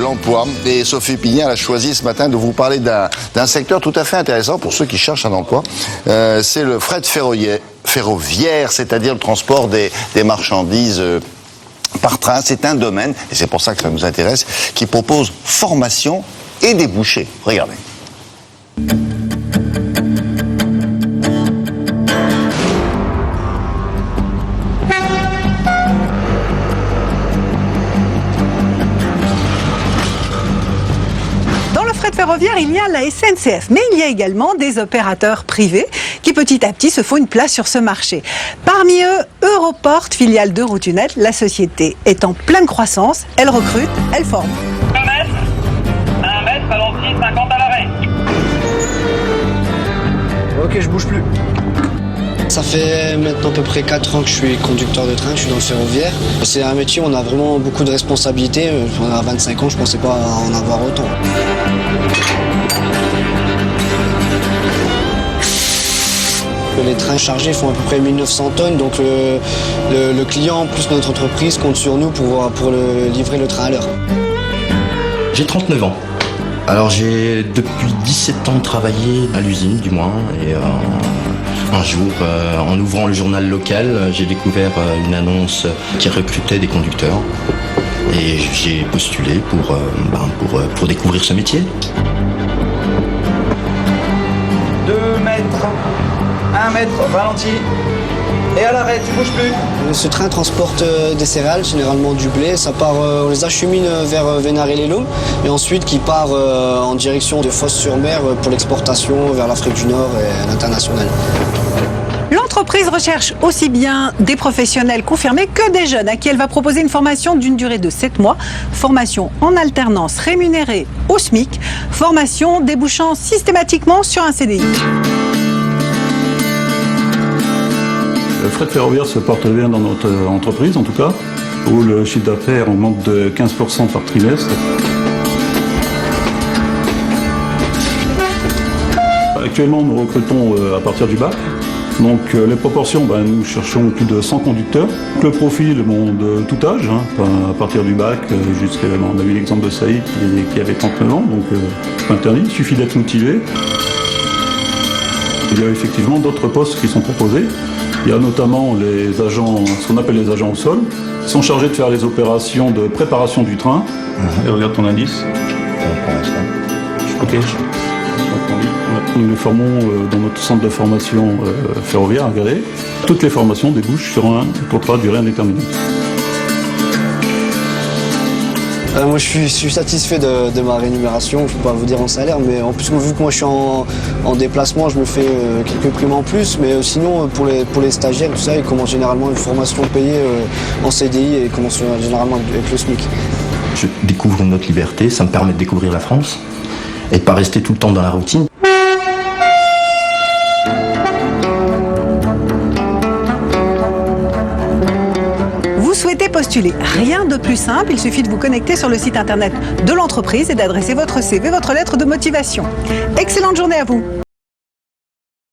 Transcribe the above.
l'emploi. Et Sophie Pignet a choisi ce matin de vous parler d'un secteur tout à fait intéressant pour ceux qui cherchent un emploi. C'est le fret ferroviaire, c'est-à-dire le transport des marchandises par train. C'est un domaine, et c'est pour ça que ça nous intéresse, qui propose formation et débouchés. Regardez. Dans le fret ferroviaire, il y a la SNCF, mais il y a également des opérateurs privés qui petit à petit se font une place sur ce marché. Parmi eux, Europort, filiale d'Eurotunnel. La société est en pleine croissance, elle recrute, elle forme. 1 mètre, ralenti, 50 à l'arrêt. Ok, je bouge plus. Ça fait maintenant à peu près 4 ans que je suis conducteur de train, je suis dans le ferroviaire. C'est un métier où on a vraiment beaucoup de responsabilités. À 25 ans, je ne pensais pas en avoir autant. Les trains chargés font à peu près 1900 tonnes, donc le client plus notre entreprise compte sur nous pour livrer le train à l'heure. J'ai 39 ans. Alors j'ai depuis 17 ans travaillé à l'usine du moins et un jour en ouvrant le journal local j'ai découvert une annonce qui recrutait des conducteurs et j'ai postulé pour découvrir ce métier. 2 mètres, 1 mètre, ralenti. Et à l'arrêt, tu bouges plus. Ce train transporte des céréales, généralement du blé. Ça part, on les achemine vers Vénaré-les-Loups et ensuite qui part en direction de Fos-sur-Mer pour l'exportation vers l'Afrique du Nord et à l'international. L'entreprise recherche aussi bien des professionnels confirmés que des jeunes à qui elle va proposer une formation d'une durée de 7 mois. Formation en alternance rémunérée au SMIC. Formation débouchant systématiquement sur un CDI. Le fret ferroviaire se porte bien dans notre entreprise, en tout cas, où le chiffre d'affaires augmente de 15% par trimestre. Actuellement, nous recrutons à partir du bac. Donc les proportions, nous cherchons plus de 100 conducteurs. Le profil de tout âge, à partir du bac jusqu'à, on a vu l'exemple de Saïd qui avait 39 ans, donc pas interdit, il suffit d'être motivé. Il y a effectivement d'autres postes qui sont proposés. Il y a notamment les agents, ce qu'on appelle les agents au sol, qui sont chargés de faire les opérations de préparation du train. Et regarde ton indice. Ok. Nous les formons dans notre centre de formation ferroviaire à Galais. Toutes les formations débouchent sur un contrat de durée indéterminée. Moi je suis satisfait de ma rémunération, je ne peux pas vous dire en salaire, mais en plus vu que moi je suis en déplacement, je me fais quelques primes en plus, mais sinon pour les stagiaires, tout ça, ils commencent généralement une formation payée en CDI et ils commencent généralement avec le SMIC. Je découvre une autre liberté, ça me permet de découvrir la France et de ne pas rester tout le temps dans la routine. Vous souhaitez postuler, rien de plus simple, il suffit de vous connecter sur le site internet de l'entreprise et d'adresser votre CV, votre lettre de motivation. Excellente journée à vous.